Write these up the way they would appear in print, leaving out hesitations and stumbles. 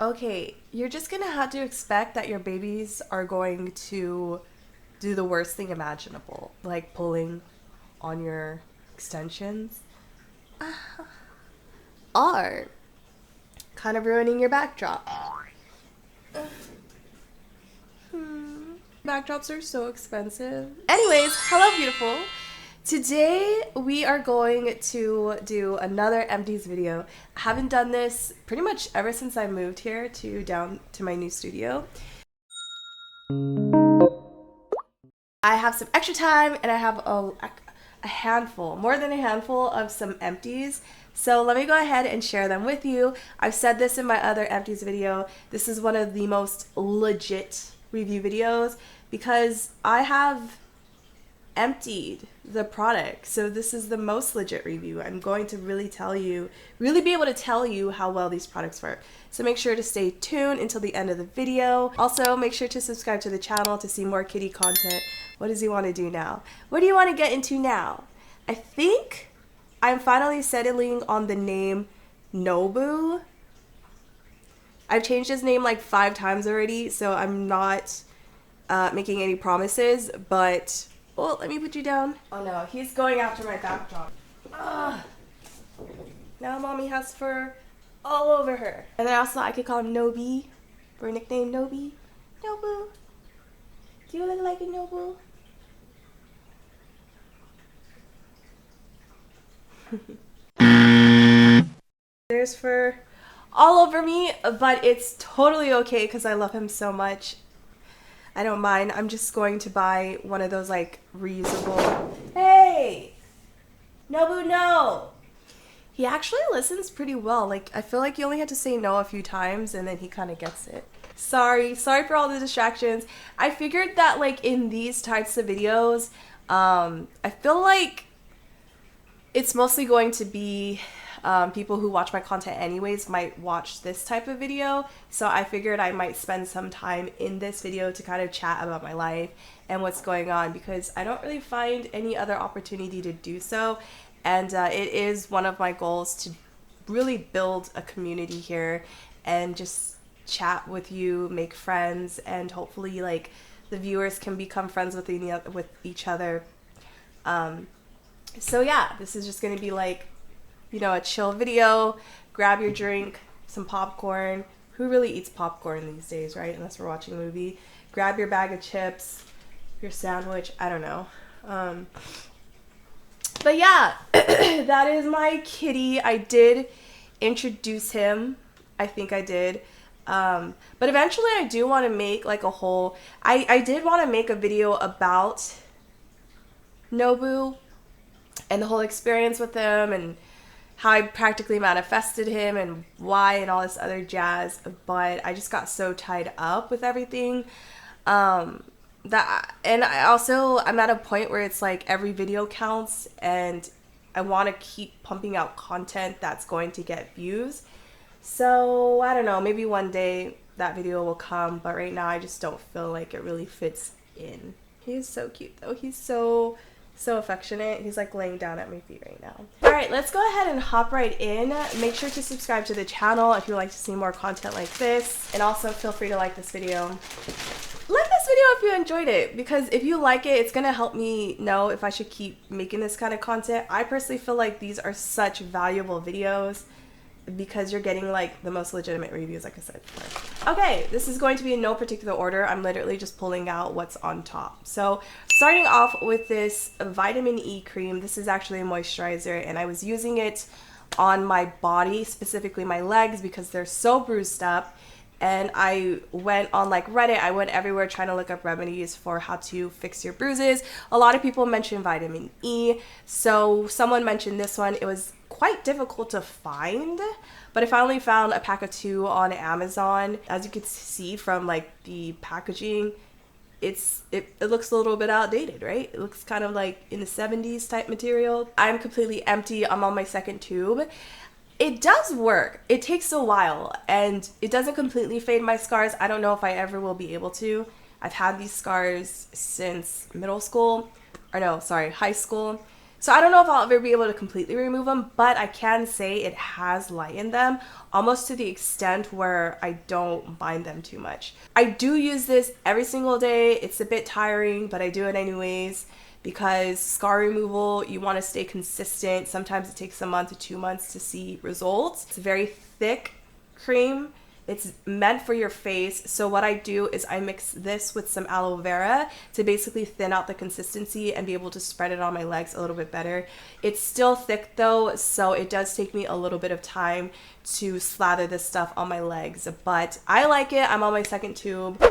Okay, you're just gonna have to expect that your babies are going to do the worst thing imaginable, like pulling on your extensions, or kind of ruining your backdrop. Backdrops are so expensive. Anyways, hello beautiful. Today we are going to do another Empties video. I haven't done this pretty much ever since I moved here down to my new studio. I have some extra time and I have a handful, more than a handful of some Empties. So let me go ahead and share them with you. I've said this in my other Empties video. This is one of the most legit review videos because I have emptied the product, so this is the most legit review. I'm going to really be able to tell you how well these products work. So make sure to stay tuned until the end of the video. Also, make sure to subscribe to the channel to see more kitty content. What does he want to do now? What do you want to get into now? I think I'm finally settling on the name Nobu. I've changed his name like 5 times already, so I'm not making any promises, but well, let me put you down. Oh no, he's going after my backdrop. Ugh. Now mommy has fur all over her. And then also I could call him Nobi, for a nickname Nobi. Nobu. Do you look like a Nobu? There's fur all over me, but it's totally okay because I love him so much. I don't mind. I'm just going to buy one of those like reusable. Hey! Nobu, no! He actually listens pretty well. Like, I feel like you only had to say no a few times and then he kind of gets it. Sorry for all the distractions. I figured that like in these types of videos, I feel like it's mostly going to be people who watch my content anyways might watch this type of video, so I figured I might spend some time in this video to kind of chat about my life and what's going on, because I don't really find any other opportunity to do so, and it is one of my goals to really build a community here and just chat with you, make friends, and hopefully like the viewers can become friends with each other. So yeah, this is just gonna be like, you know, a chill video. Grab your drink, some popcorn. Who really eats popcorn these days, right? Unless we're watching a movie. Grab your bag of chips, your sandwich, I don't know. But yeah, that is my kitty. I did introduce him. I think I did. But eventually I do want to make like a whole, I did want to make a video about Nobu and the whole experience with him and how I practically manifested him and why and all this other jazz, but I just got so tied up with everything I'm at a point where it's like every video counts and I want to keep pumping out content that's going to get views. So I don't know, maybe one day that video will come, but right now I just don't feel like it really fits in. He's so cute though. He's so affectionate. He's like laying down at my feet right now. All right, let's go ahead and hop right in. Make sure to subscribe to the channel if you like to see more content like this, and also feel free to like this video. Like this video if you enjoyed it, because if you like it, it's gonna help me know if I should keep making this kind of content. I personally feel like these are such valuable videos because you're getting like the most legitimate reviews, like I said before. Okay, this is going to be in no particular order. I'm literally just pulling out what's on top. So starting off with this vitamin E cream. This is actually a moisturizer and I was using it on my body, specifically my legs, because they're so bruised up. And I went on like Reddit, I went everywhere trying to look up remedies for how to fix your bruises. A lot of people mentioned vitamin E, so someone mentioned this one. It was quite difficult to find, but I finally found a pack of 2 on Amazon. As you can see from like the packaging, it looks a little bit outdated, right? It looks kind of like in the 70s type material. I'm completely empty. I'm on my 2nd tube. It does work. It takes a while and it doesn't completely fade my scars. I don't know if I ever will be able to. I've had these scars since high school. So I don't know if I'll ever be able to completely remove them, but I can say it has lightened them almost to the extent where I don't mind them too much. I do use this every single day. It's a bit tiring, but I do it anyways because scar removal, you want to stay consistent. Sometimes it takes a month to 2 months to see results. It's a very thick cream. It's meant for your face. So what I do is I mix this with some aloe vera to basically thin out the consistency and be able to spread it on my legs a little bit better. It's still thick though, so it does take me a little bit of time to slather this stuff on my legs, but I like it. I'm on my second tube.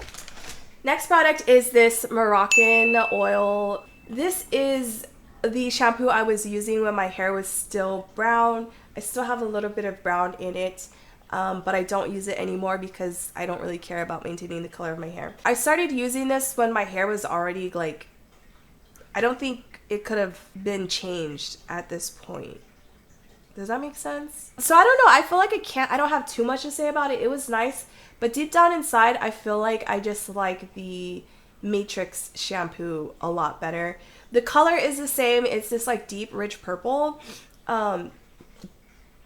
Next product is this Moroccan Oil. This is the shampoo I was using when my hair was still brown. I still have a little bit of brown in it. But I don't use it anymore because I don't really care about maintaining the color of my hair. I started using this when my hair was already like, I don't think it could have been changed at this point. Does that make sense? So I don't know, I feel like I don't have too much to say about it. It was nice, but deep down inside, I feel like I just like the Matrix shampoo a lot better. The color is the same, it's this like deep, rich purple.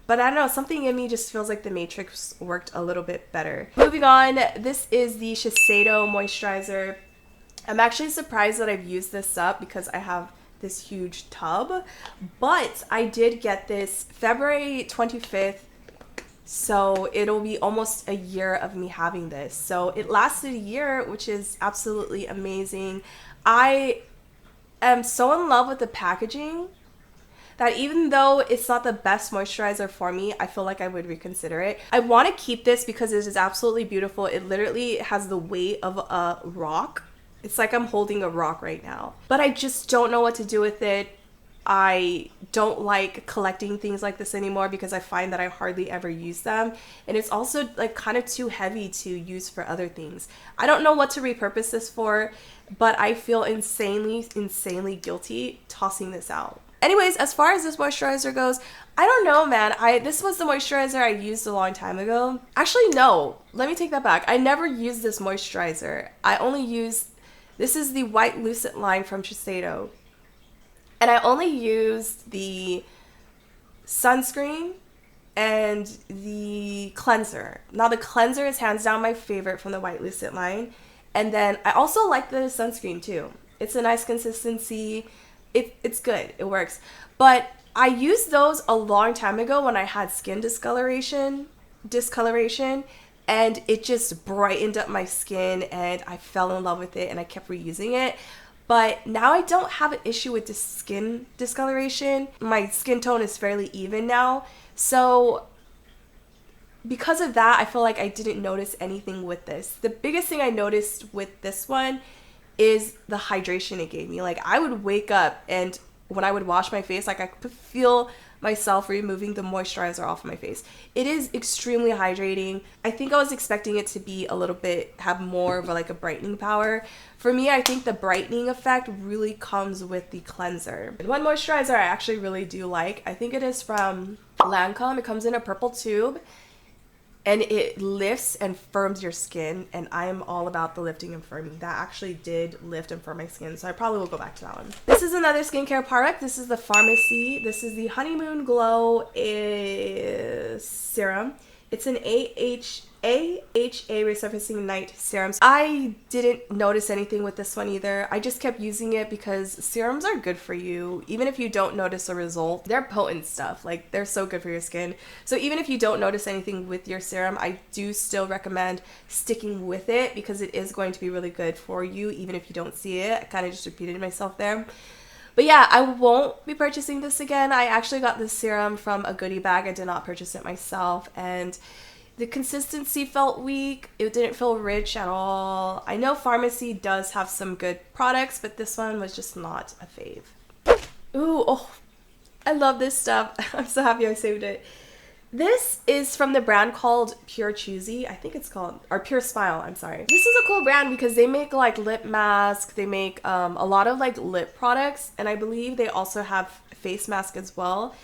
But I don't know, something in me just feels like the Matrix worked a little bit better. Moving on, this is the Shiseido Moisturizer. I'm actually surprised that I've used this up because I have this huge tub. But I did get this February 25th, so it'll be almost a year of me having this. So it lasted a year, which is absolutely amazing. I am so in love with the packaging that even though it's not the best moisturizer for me, I feel like I would reconsider it. I want to keep this because it is absolutely beautiful. It literally has the weight of a rock. It's like I'm holding a rock right now. But I just don't know what to do with it. I don't like collecting things like this anymore because I find that I hardly ever use them. And it's also like kind of too heavy to use for other things. I don't know what to repurpose this for, but I feel insanely guilty tossing this out. Anyways, as far as this moisturizer goes, I don't know, man. This was the moisturizer I used a long time ago. Actually, no. Let me take that back. I never used this moisturizer. I only used, this is the white Lucent line from Shiseido. And I only used the sunscreen and the cleanser. Now, the cleanser is hands down my favorite from the white Lucent line. And then I also like the sunscreen too. It's a nice consistency. It's good, it works. But I used those a long time ago when I had skin discoloration, and it just brightened up my skin and I fell in love with it and I kept reusing it. But now I don't have an issue with the skin discoloration. My skin tone is fairly even now. So because of that, I feel like I didn't notice anything with this. The biggest thing I noticed with this one is the hydration it gave me. Like, I would wake up and when I would wash my face, like I could feel myself removing the moisturizer off of my face. It is extremely hydrating. I think I was expecting it to be a little bit, have more of a brightening power. For me, I think the brightening effect really comes with the cleanser. And one moisturizer I actually really do like, I think it is from Lancome. It comes in a purple tube. And it lifts and firms your skin, and I am all about the lifting and firming. That actually did lift and firm my skin, so I probably will go back to that one. This is another skincare product. This is the FARMACY. This is the Honeymoon Glow Serum. It's an AHA resurfacing night serum. I didn't notice anything with this one either. I just kept using it because serums are good for you. Even if you don't notice a result, they're potent stuff. Like, they're so good for your skin. So even if you don't notice anything with your serum, I do still recommend sticking with it because it is going to be really good for you, even if you don't see it. I kind of just repeated myself there. But yeah, I won't be purchasing this again. I actually got this serum from a goodie bag. I did not purchase it myself, and the consistency felt weak. It didn't feel rich at all. I know FARMACY does have some good products, but this one was just not a fave. Ooh, oh, I love this stuff. I'm so happy I saved it. This is from the brand called Pure Choozy. I think it's called, or Pure Smile, I'm sorry. This is a cool brand because they make like lip masks. They make a lot of like lip products, and I believe they also have face mask as well.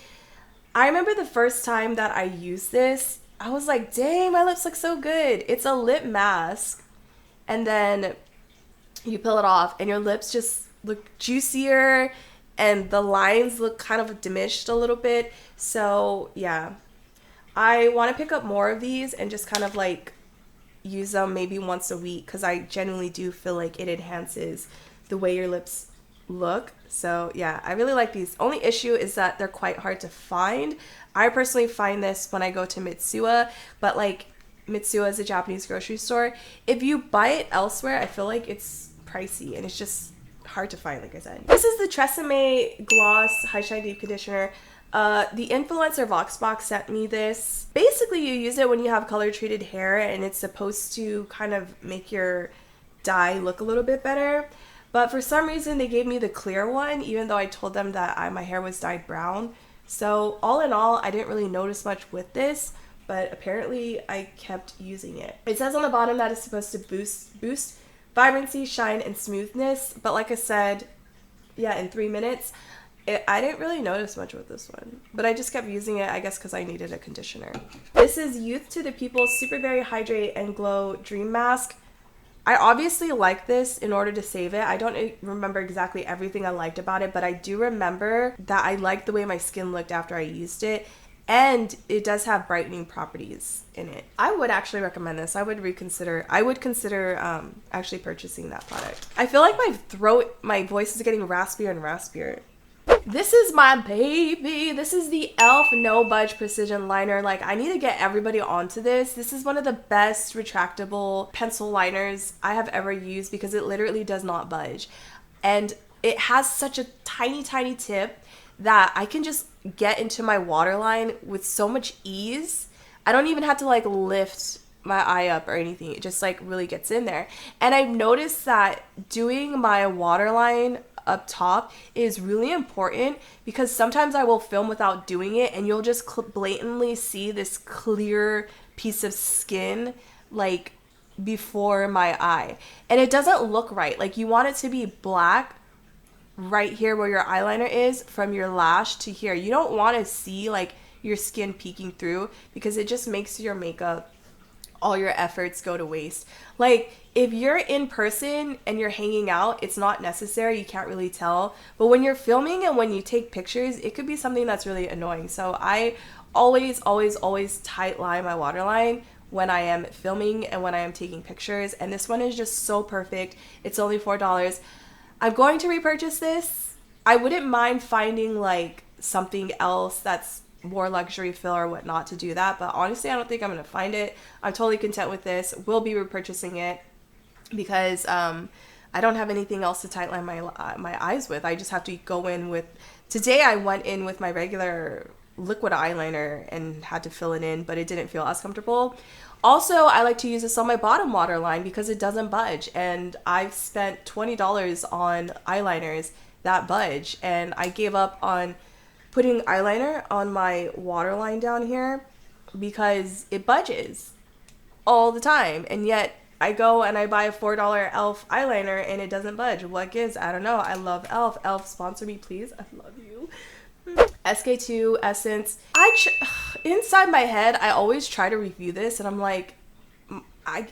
I remember the first time that I used this, I was like, dang, my lips look so good. It's a lip mask, and then you peel it off and your lips just look juicier and the lines look kind of diminished a little bit. So yeah, I want to pick up more of these and just kind of like use them maybe once a week, because I genuinely do feel like it enhances the way your lips look. So yeah, I really like these. Only issue is that they're quite hard to find. I personally find this when I go to Mitsuya, but like Mitsuya is a Japanese grocery store. If you buy it elsewhere, I feel like it's pricey and it's just hard to find, like I said. This is the Tresemme Gloss High Shine Deep Conditioner. The influencer Voxbox sent me this. Basically, you use it when you have color treated hair, and it's supposed to kind of make your dye look a little bit better. But for some reason, they gave me the clear one, even though I told them that my hair was dyed brown. So all in all, I didn't really notice much with this, but apparently I kept using it. It says on the bottom that it's supposed to boost vibrancy, shine, and smoothness. But like I said, yeah, in 3 minutes, I didn't really notice much with this one, but I just kept using it, I guess because I needed a conditioner. This is Youth to the People Superberry Hydrate and Glow Dream Mask. I obviously like this in order to save it. I don't remember exactly everything I liked about it, but I do remember that I liked the way my skin looked after I used it, and it does have brightening properties in it. I would actually recommend this. I would consider actually purchasing that product. I feel like my voice is getting raspier and raspier. This is my baby. This is the e.l.f. No Budge Precision Liner. Like, I need to get everybody onto this. This is one of the best retractable pencil liners I have ever used because it literally does not budge. And it has such a tiny, tiny tip that I can just get into my waterline with so much ease. I don't even have to like lift my eye up or anything. It just like really gets in there. And I've noticed that doing my waterline up top is really important because sometimes I will film without doing it and you'll just blatantly see this clear piece of skin like before my eye, and it doesn't look right. Like, you want it to be black right here where your eyeliner is from your lash to here. You don't want to see like your skin peeking through because it just makes your makeup, all your efforts go to waste. Like, if you're in person and you're hanging out, it's not necessary, you can't really tell. But when you're filming and when you take pictures, it could be something that's really annoying. So I always tight line my waterline when I am filming and when I am taking pictures. And this one is just so perfect. It's only $4. I'm going to repurchase this. I wouldn't mind finding like something else that's more luxury feel or whatnot to do that, but honestly I don't think I'm gonna find it. I'm totally content with this. We'll be repurchasing it because I don't have anything else to tight line my eyes with. I just have to go in with, today I went in with my regular liquid eyeliner and had to fill it in, but it didn't feel as comfortable. Also, I like to use this on my bottom waterline because it doesn't budge, and I've spent $20 on eyeliners that budge, and I gave up on putting eyeliner on my waterline down here because it budges all the time. And yet I go and I buy a $4 e.l.f. eyeliner and it doesn't budge. What gives? I don't know. I love e.l.f. e.l.f. sponsor me, please. I love you. Sk2 Essence. Inside my head, I always try to review this and I'm like,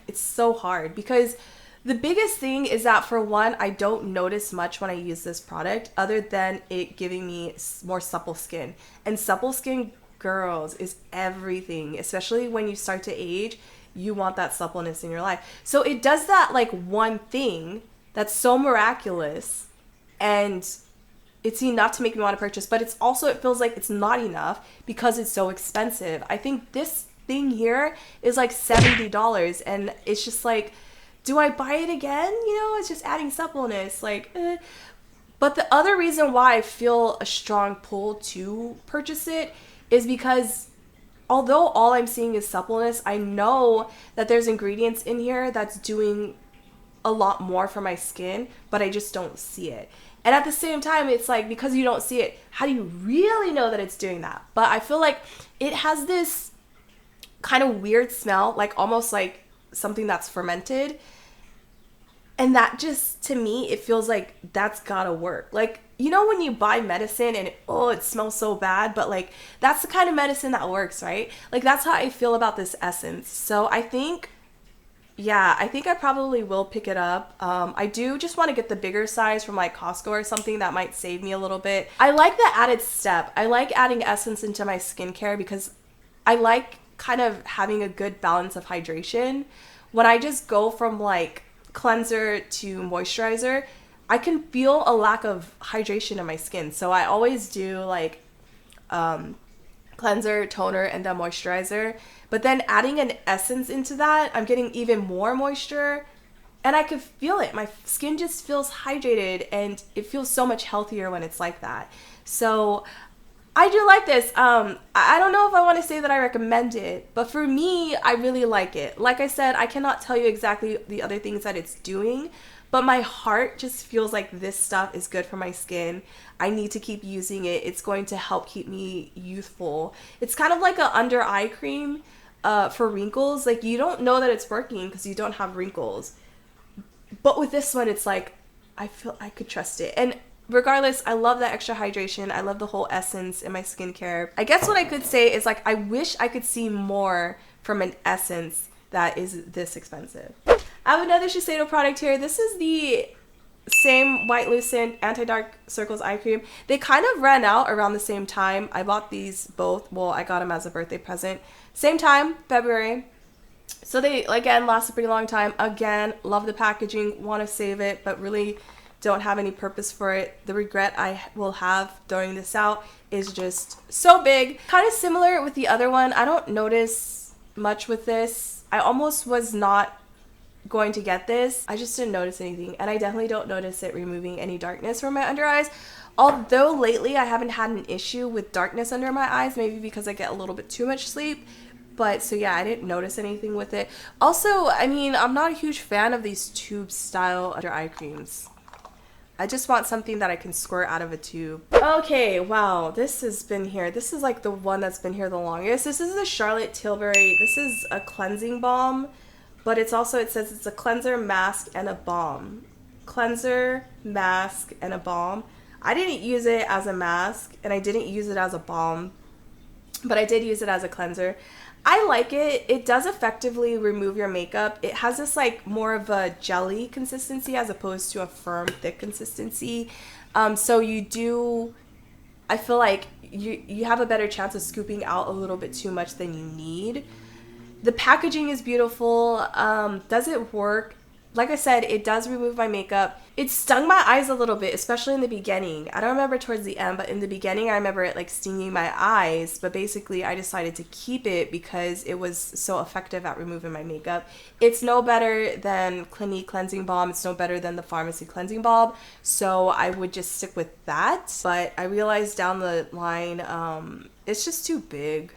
it's so hard because the biggest thing is that, for one, I don't notice much when I use this product other than it giving me more supple skin. And supple skin, girls, is everything. Especially when you start to age, you want that suppleness in your life. So it does that like one thing that's so miraculous, and it's enough to make me want to purchase. But it's also, it feels like it's not enough because it's so expensive. I think this thing here is like $70, and it's just like, do I buy it again? You know, it's just adding suppleness, like, But the other reason why I feel a strong pull to purchase it is because although all I'm seeing is suppleness, I know that there's ingredients in here that's doing a lot more for my skin, but I just don't see it. And at the same time, it's like, because you don't see it, how do you really know that it's doing that? But I feel like it has this kind of weird smell, like almost like something that's fermented. And that just, to me, it feels like that's gotta work. Like, you know when you buy medicine and it smells so bad, but like that's the kind of medicine that works, right? Like, that's how I feel about this essence. So I think yeah, I think I probably will pick it up. I do just want to get the bigger size from like Costco or something. That might save me a little bit. I like the added step. I like adding essence into my skincare because I like kind of having a good balance of hydration. When I just go from like cleanser to moisturizer, I can feel a lack of hydration in my skin. So I always do like cleanser, toner, and then moisturizer. But then adding an essence into that, I'm getting even more moisture and I could feel it. My skin just feels hydrated and it feels so much healthier when it's like that. So I do like this. I don't know if I want to say that I recommend it, but for me, I really like it. Like I said, I cannot tell you exactly the other things that it's doing, but my heart just feels like this stuff is good for my skin. I need to keep using it. It's going to help keep me youthful. It's kind of like an under eye cream for wrinkles. Like you don't know that it's working because you don't have wrinkles. But with this one, it's like, I feel I could trust it. And regardless, I love that extra hydration. I love the whole essence in my skincare. I guess what I could say is like, I wish I could see more from an essence that is this expensive. I have another Shiseido product here. This is the same White Lucent Anti-Dark Circles eye cream. They kind of ran out around the same time. I bought these both. Well, I got them as a birthday present. Same time, February. So they, again, last a pretty long time. Again, love the packaging. Want to save it, but really don't have any purpose for it. The regret I will have throwing this out is just so big. Kind of similar with the other one. I don't notice much with this. I almost was not going to get this. I just didn't notice anything, and I definitely don't notice it removing any darkness from my under eyes. Although lately I haven't had an issue with darkness under my eyes, maybe because I get a little bit too much sleep. But so yeah, I didn't notice anything with it. Also, I mean, I'm not a huge fan of these tube style under eye creams. I just want something that I can squirt out of a tube. Okay, wow, this has been here. This is like the one that's been here the longest. This is the Charlotte Tilbury. This is a cleansing balm, but it's also, it says it's a cleanser, mask, and a balm. Cleanser, mask, and a balm. I didn't use it as a mask, and I didn't use it as a balm, but I did use it as a cleanser. I like it. It does effectively remove your makeup. It has this like more of a jelly consistency as opposed to a firm, thick consistency. So you do, I feel like you have a better chance of scooping out a little bit too much than you need. The packaging is beautiful. Does it work? Like I said, it does remove my makeup. It stung my eyes a little bit, especially in the beginning. I don't remember towards the end, but in the beginning, I remember it like stinging my eyes. But basically, I decided to keep it because it was so effective at removing my makeup. It's no better than Clinique Cleansing Balm. It's no better than the Pharmacy Cleansing Balm. So I would just stick with that. But I realized down the line, it's just too big.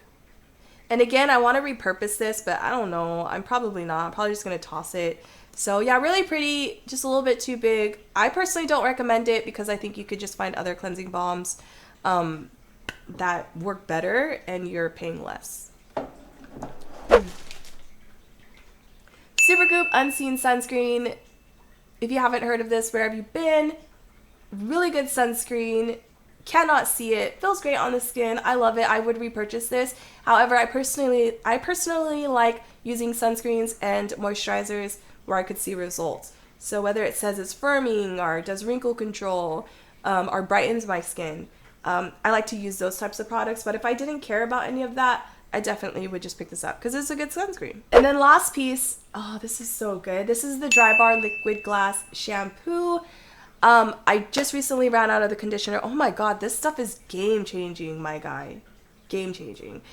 And again, I want to repurpose this, but I don't know. I'm probably not. I'm probably just going to toss it. So yeah, really pretty, just a little bit too big. I personally don't recommend it because I think you could just find other cleansing balms that work better and you're paying less. Supergoop Unseen Sunscreen. If you haven't heard of this, where have you been? Really good sunscreen. Cannot see it. Feels great on the skin. I love it. I would repurchase this. However, I personally like using sunscreens and moisturizers where I could see results. So whether it says it's firming or does wrinkle control or brightens my skin, I like to use those types of products. But if I didn't care about any of that, I definitely would just pick this up because it's a good sunscreen. And then last piece, oh, this is so good. This is the Drybar Liquid Glass Shampoo. I just recently ran out of the conditioner. Oh my god, this stuff is game changing, my guy. Game changing.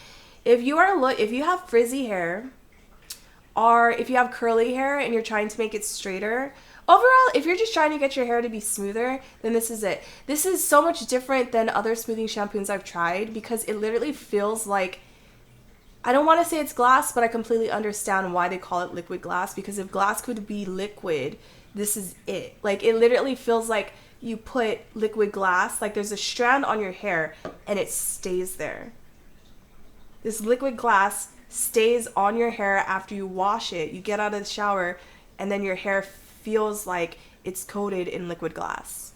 If you have frizzy hair, or if you have curly hair and you're trying to make it straighter, overall, if you're just trying to get your hair to be smoother, then this is it. This is so much different than other smoothing shampoos I've tried because it literally feels like, I don't want to say it's glass, but I completely understand why they call it liquid glass, because if glass could be liquid, this is it. Like, it literally feels like you put liquid glass, like there's a strand on your hair and it stays there. This liquid glass stays on your hair after you wash it. You get out of the shower and then your hair feels like it's coated in liquid glass.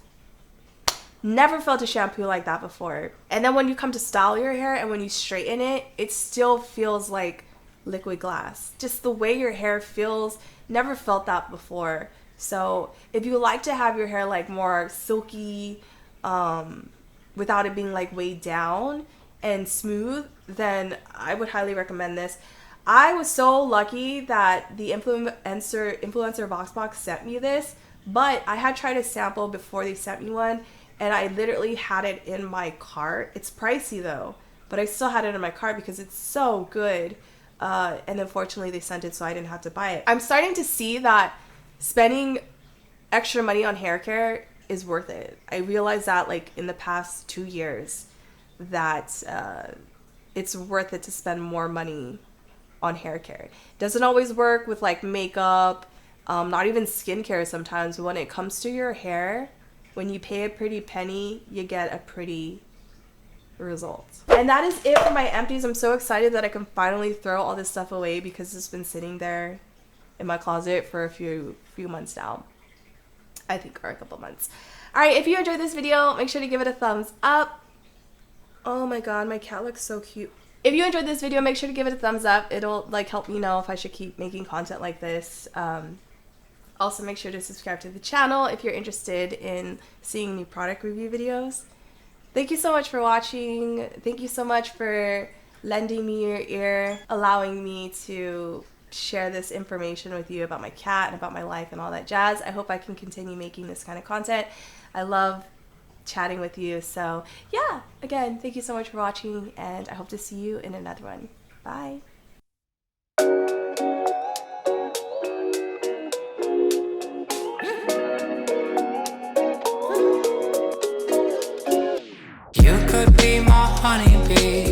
Never felt a shampoo like that before. And then when you come to style your hair and when you straighten it, it still feels like liquid glass. Just the way your hair feels, never felt that before. So if you like to have your hair like more silky, without it being like weighed down and smooth, then I would highly recommend this. I was so lucky that the influencer Voxbox sent me this, but I had tried a sample before they sent me one, and I literally had it in my cart. It's pricey though, but I still had it in my cart because it's so good. And unfortunately they sent it so I didn't have to buy it. I'm starting to see that spending extra money on hair care is worth it. I realized that like in the past 2 years that it's worth it to spend more money on hair care. Doesn't always work with like makeup, not even skincare sometimes. When it comes to your hair, when you pay a pretty penny, you get a pretty result. And that is it for my empties. I'm so excited that I can finally throw all this stuff away because it's been sitting there in my closet for a few months now. I think, or a couple months. Alright, if you enjoyed this video, make sure to give it a thumbs up. Oh my god, my cat looks so cute. If you enjoyed this video, make sure to give it a thumbs up. It'll like help me know if I should keep making content like this. Also, make sure to subscribe to the channel if you're interested in seeing new product review videos. Thank you so much for watching. Thank you so much for lending me your ear, allowing me to share this information with you about my cat and about my life and all that jazz. I hope I can continue making this kind of content. I love chatting with you. So yeah, again, thank you so much for watching, and I hope to see you in another one. Bye. You could be my honeybee.